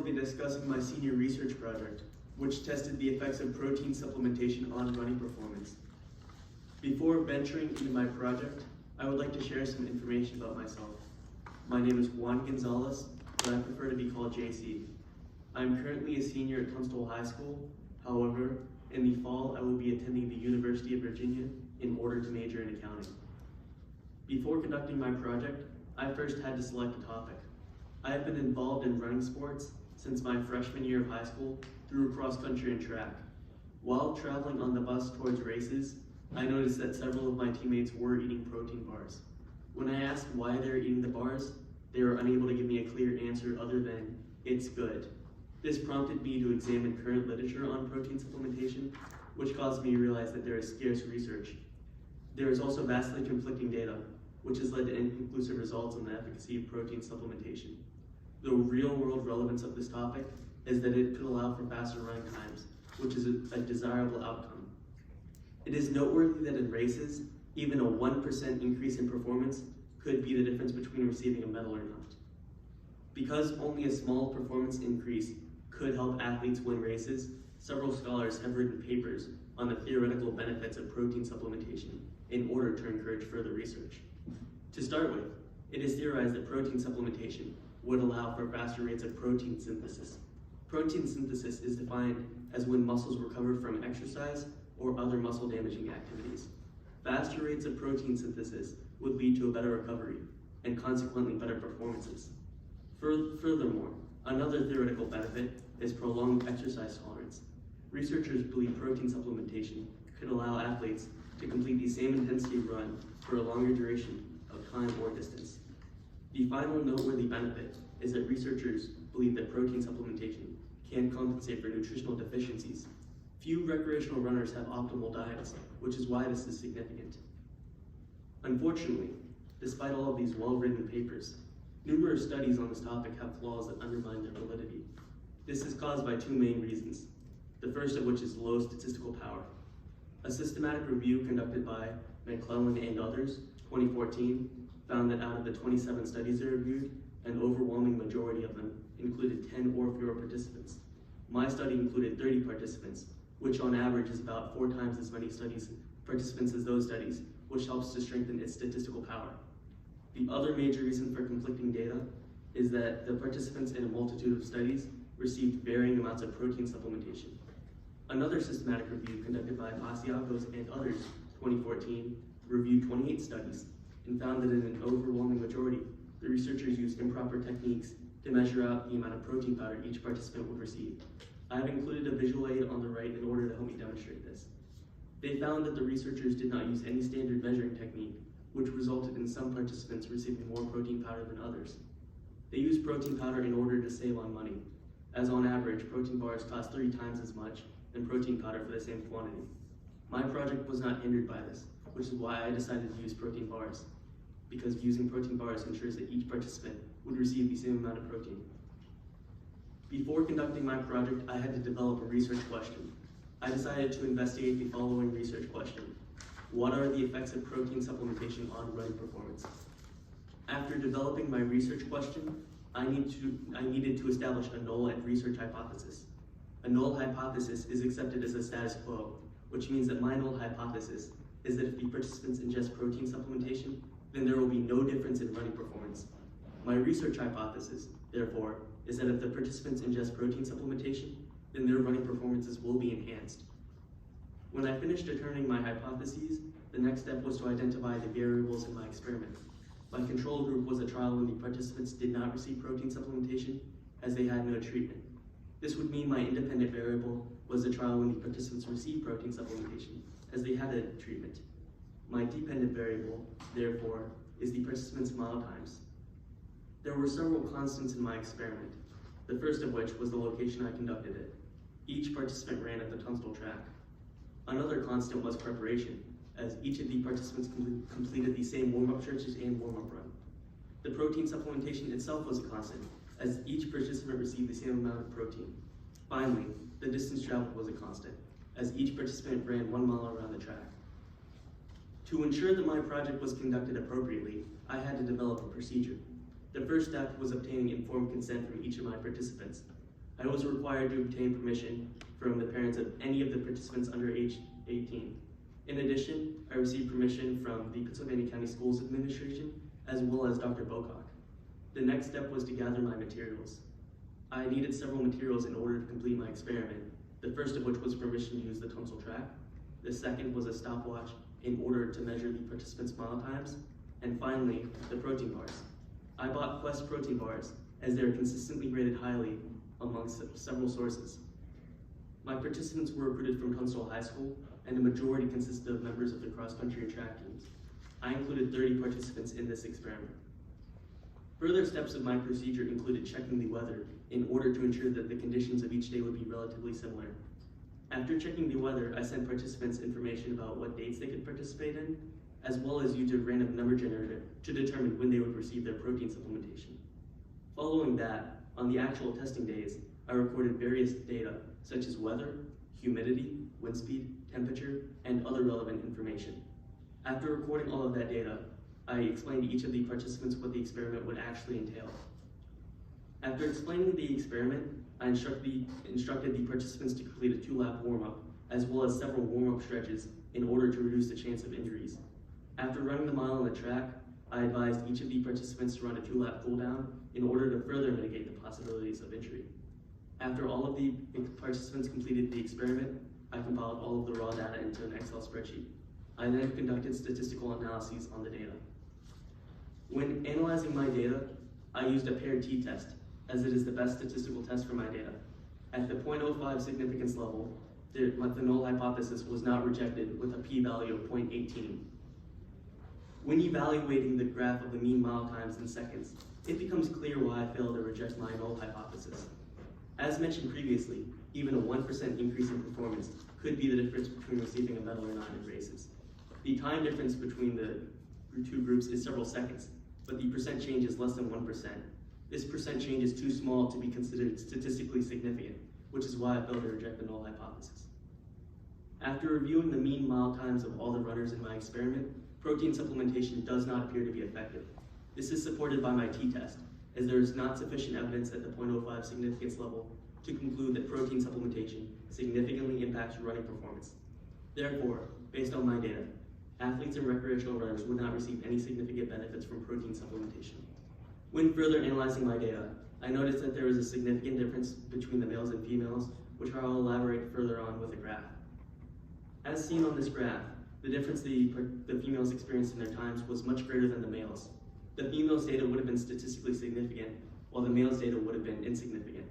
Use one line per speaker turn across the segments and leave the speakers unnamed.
will be discussing my senior research project, which tested the effects of protein supplementation on running performance. Before venturing into my project, I would like to share some information about myself. My name is Juan Gonzalez, but I prefer to be called JC. I am currently a senior at Tunstall High School. However, in the fall, I will be attending the University of Virginia in order to major in accounting. Before conducting my project, I first had to select a topic. I have been involved in running sports since my freshman year of high school through cross country and track. While traveling on the bus towards races, I noticed that several of my teammates were eating protein bars. When I asked why they were eating the bars, they were unable to give me a clear answer other than, "It's good." This prompted me to examine current literature on protein supplementation, which caused me to realize that there is scarce research. There is also vastly conflicting data, which has led to inconclusive results on the efficacy of protein supplementation. The real-world relevance of this topic is that it could allow for faster running times, which is a desirable outcome. It is noteworthy that in races, even a 1% increase in performance could be the difference between receiving a medal or not. Because only a small performance increase could help athletes win races, several scholars have written papers on the theoretical benefits of protein supplementation in order to encourage further research. To start with, it is theorized that protein supplementation would allow for faster rates of protein synthesis. Protein synthesis is defined as when muscles recover from exercise or other muscle damaging activities. Faster rates of protein synthesis would lead to a better recovery and consequently better performances. Furthermore, another theoretical benefit is prolonged exercise tolerance. Researchers believe protein supplementation could allow athletes to complete the same intensity run for a longer duration of time or distance. The final noteworthy benefit is that researchers believe that protein supplementation can compensate for nutritional deficiencies. Few recreational runners have optimal diets, which is why this is significant. Unfortunately, despite all of these well-written papers, numerous studies on this topic have flaws that undermine their validity. This is caused by two main reasons, the first of which is low statistical power. A systematic review conducted by McClellan and others, 2014, found that out of the 27 studies they reviewed, an overwhelming majority of them included 10 or fewer participants. My study included 30 participants, which on average is about 4 times as many participants as those studies, which helps to strengthen its statistical power. The other major reason for conflicting data is that the participants in a multitude of studies received varying amounts of protein supplementation. Another systematic review conducted by Pasiakos and others, 2014, reviewed 28 studies and found that in an overwhelming majority, the researchers used improper techniques to measure out the amount of protein powder each participant would receive. I have included a visual aid on the right in order to help me demonstrate this. They found that the researchers did not use any standard measuring technique, which resulted in some participants receiving more protein powder than others. They used protein powder in order to save on money, as on average, protein bars cost 3 times as much than protein powder for the same quantity. My project was not hindered by this, which is why I decided to use protein bars, because using protein bars ensures that each participant would receive the same amount of protein. Before conducting my project, I had to develop a research question. I decided to investigate the following research question. What are the effects of protein supplementation on running performance? After developing my research question, I needed to establish a null and research hypothesis. A null hypothesis is accepted as a status quo, which means that my null hypothesis is that if the participants ingest protein supplementation, then there will be no difference in running performance. My research hypothesis, therefore, is that if the participants ingest protein supplementation, then their running performances will be enhanced. When I finished determining my hypotheses, the next step was to identify the variables in my experiment. My control group was a trial when the participants did not receive protein supplementation, as they had no treatment. This would mean my independent variable was the trial when the participants received protein supplementation, as they had a treatment. My dependent variable, therefore, is the participants' mile times. There were several constants in my experiment, the first of which was the location I conducted it. Each participant ran at the Tunstall track. Another constant was preparation, as each of the participants completed the same warm-up stretches and warm-up run. The protein supplementation itself was a constant, as each participant received the same amount of protein. Finally, the distance traveled was a constant, as each participant ran 1 mile around the track. To ensure that my project was conducted appropriately, I had to develop a procedure. The first step was obtaining informed consent from each of my participants. I was required to obtain permission from the parents of any of the participants under age 18. In addition, I received permission from the Pennsylvania County Schools Administration as well as Dr. Bocock. The next step was to gather my materials. I needed several materials in order to complete my experiment, the first of which was permission to use the tonsil track. The second was a stopwatch in order to measure the participants' mile times. And finally, the protein bars. I bought Quest protein bars as they are consistently rated highly amongst several sources. My participants were recruited from Tunstall High School, and the majority consisted of members of the cross-country and track teams. I included 30 participants in this experiment. Further steps of my procedure included checking the weather in order to ensure that the conditions of each day would be relatively similar. After checking the weather, I sent participants information about what dates they could participate in, as well as used a random number generator to determine when they would receive their protein supplementation. Following that, on the actual testing days, I recorded various data such as weather, humidity, wind speed, temperature, and other relevant information. After recording all of that data, I explained to each of the participants what the experiment would actually entail. After explaining the experiment, I instructed the participants to complete a 2-lap warm-up, as well as several warm-up stretches in order to reduce the chance of injuries. After running the mile on the track, I advised each of the participants to run a 2-lap cool-down in order to further mitigate the possibilities of injury. After all of the participants completed the experiment, I compiled all of the raw data into an Excel spreadsheet. I then conducted statistical analyses on the data. When analyzing my data, I used a paired t-test, as it is the best statistical test for my data. At the 0.05 significance level, the null hypothesis was not rejected with a p-value of 0.18. When evaluating the graph of the mean mile times in seconds, it becomes clear why I failed to reject my null hypothesis. As mentioned previously, even a 1% increase in performance could be the difference between receiving a medal or not in races. The time difference between the two groups is several seconds, but the percent change is less than 1%. This percent change is too small to be considered statistically significant, which is why I failed to reject the null hypothesis. After reviewing the mean mile times of all the runners in my experiment, protein supplementation does not appear to be effective. This is supported by my t-test, as there is not sufficient evidence at the 0.05 significance level to conclude that protein supplementation significantly impacts running performance. Therefore, based on my data, athletes and recreational runners would not receive any significant benefits from protein supplementation. When further analyzing my data, I noticed that there is a significant difference between the males and females, which I will elaborate further on with a graph. As seen on this graph, the difference the females experienced in their times was much greater than the males. The females' data would have been statistically significant, while the males' data would have been insignificant.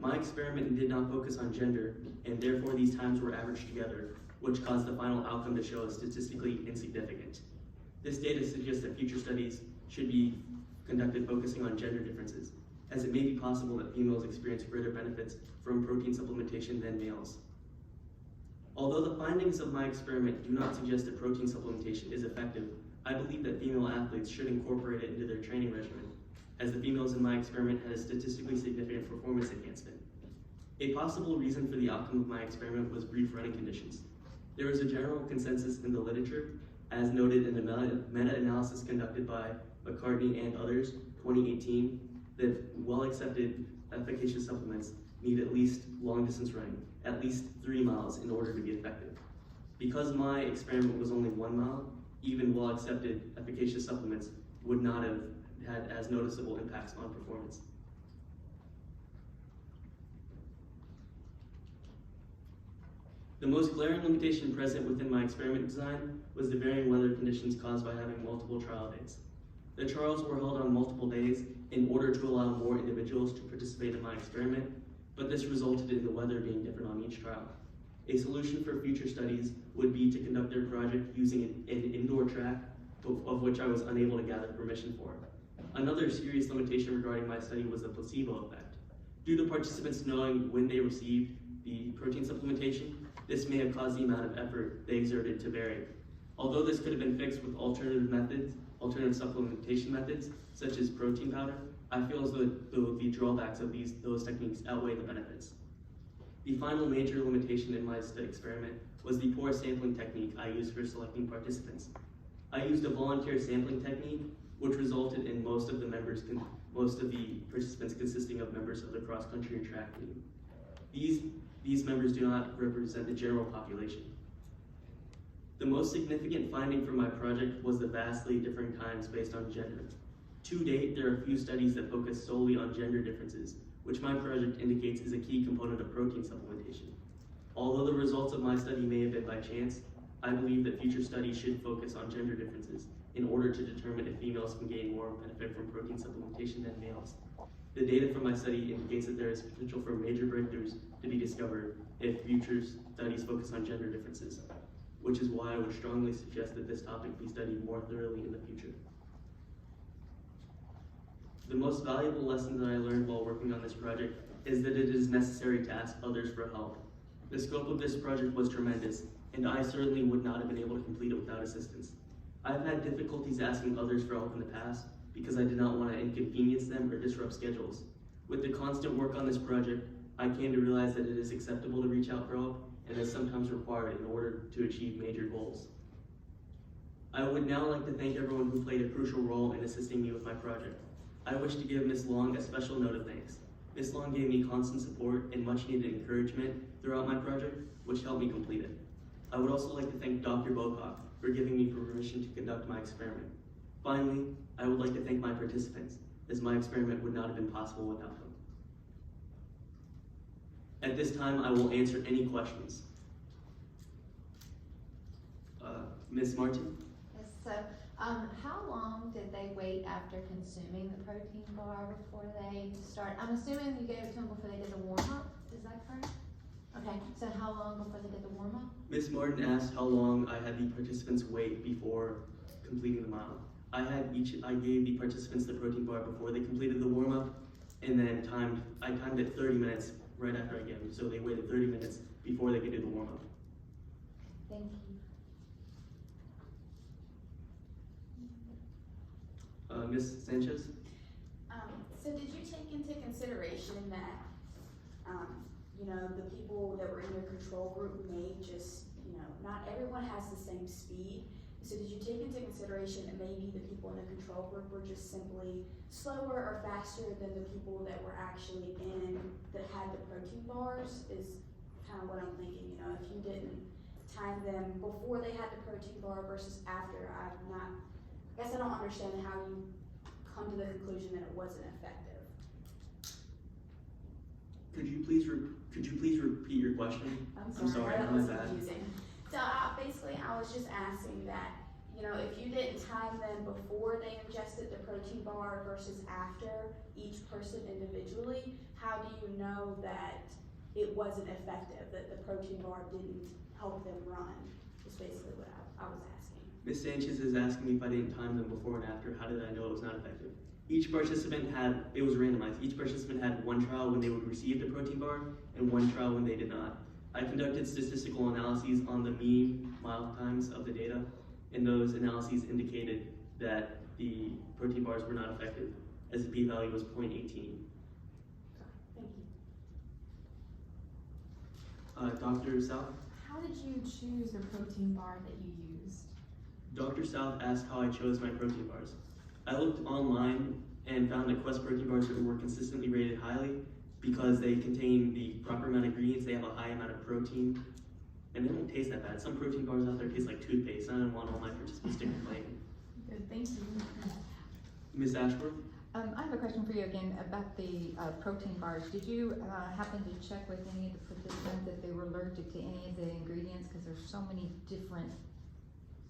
My experiment did not focus on gender, and therefore these times were averaged together, which caused the final outcome to show as statistically insignificant. This data suggests that future studies should be conducted focusing on gender differences, as it may be possible that females experience greater benefits from protein supplementation than males. Although the findings of my experiment do not suggest that protein supplementation is effective, I believe that female athletes should incorporate it into their training regimen, as the females in my experiment had a statistically significant performance enhancement. A possible reason for the outcome of my experiment was brief running conditions. There is a general consensus in the literature, as noted in the meta-analysis conducted by McCartney and others, 2018, that well-accepted efficacious supplements need at least long-distance running, at least 3 miles in order to be effective. Because my experiment was only 1 mile, even well-accepted efficacious supplements would not have had as noticeable impacts on performance. The most glaring limitation present within my experiment design was the varying weather conditions caused by having multiple trial days. The trials were held on multiple days in order to allow more individuals to participate in my experiment, but this resulted in the weather being different on each trial. A solution for future studies would be to conduct their project using an indoor track, of which I was unable to gather permission for. Another serious limitation regarding my study was the placebo effect. Due to participants knowing when they received the protein supplementation, this may have caused the amount of effort they exerted to vary. Although this could have been fixed with alternative supplementation methods, such as protein powder, I feel as though the drawbacks of those techniques outweigh the benefits. The final major limitation in my experiment was the poor sampling technique I used for selecting participants. I used a volunteer sampling technique which resulted in most of the participants consisting of members of the cross-country and track team. These members do not represent the general population. The most significant finding from my project was the vastly different times based on gender. To date, there are few studies that focus solely on gender differences, which my project indicates is a key component of protein supplementation. Although the results of my study may have been by chance, I believe that future studies should focus on gender differences in order to determine if females can gain more benefit from protein supplementation than males. The data from my study indicates that there is potential for major breakthroughs to be discovered if future studies focus on gender differences, which is why I would strongly suggest that this topic be studied more thoroughly in the future. The most valuable lesson that I learned while working on this project is that it is necessary to ask others for help. The scope of this project was tremendous, and I certainly would not have been able to complete it without assistance. I've had difficulties asking others for help in the past because I did not want to inconvenience them or disrupt schedules. With the constant work on this project, I came to realize that it is acceptable to reach out for help and is sometimes required in order to achieve major goals. I would now like to thank everyone who played a crucial role in assisting me with my project. I wish to give Ms. Long a special note of thanks. Ms. Long gave me constant support and much needed encouragement throughout my project, which helped me complete it. I would also like to thank Dr. Bocock for giving me permission to conduct my experiment. Finally, I would like to thank my participants, as my experiment would not have been possible without them. At this time, I will answer any questions. Ms. Martin?
Yes, so how long did they wait after consuming the protein bar before they start? I'm assuming you gave it to them before they did the warm-up, is that correct? Okay, so how long before they did the warm-up?
Ms. Martin asked how long I had the participants wait before completing the mile. I gave the participants the protein bar before they completed the warm-up, and then I timed it 30 minutes right after I gave them, so they waited 30 minutes before they could do the warm-up.
Thank you.
Ms. Sanchez?
So did you take into consideration that, the people that were in your control group may just, not everyone has the same speed. So did you take into consideration that maybe the people in the control group were just simply slower or faster than the people that were actually that had the protein bars is kind of what I'm thinking, if you didn't time them before they had the protein bar versus after, I guess I don't understand how you come to the conclusion that it wasn't effective.
Could you please repeat your question?
I'm sorry, that was confusing. So I was just asking that, if you didn't time them before they ingested the protein bar versus after each person individually, how do you know that it wasn't effective, that the protein bar didn't help them run, is basically what I was asking.
Ms. Sanchez is asking me if I didn't time them before and after, how did I know it was not effective? Each participant it was randomized. Each participant had one trial when they would receive the protein bar and one trial when they did not. I conducted statistical analyses on the mean mile times of the data, and those analyses indicated that the protein bars were not effective, as the p-value was 0.18.
Thank you.
Dr. South?
How did you choose the protein bar that you used?
Dr. South asked how I chose my protein bars. I looked online and found that Quest protein bars were consistently rated highly because they contain the proper amount of ingredients, they have a high amount of protein, and they don't taste that bad. Some protein bars out there taste like toothpaste, and I don't want all my participants to complain.
Good, thank you.
Ms. Ashworth?
I have a question for you again about the protein bars. Did you happen to check with any of the participants if they were allergic to any of the ingredients? Because there's so many different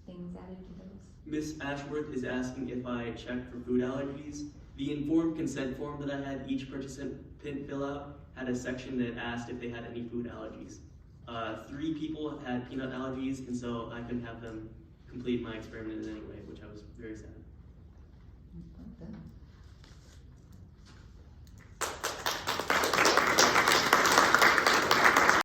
things added to those.
Ms. Ashworth is asking if I checked for food allergies. The informed consent form that I had each participant fill out had a section that asked if they had any food allergies. 3 people had peanut allergies, and so I couldn't have them complete my experiment in any way, which I was very sad.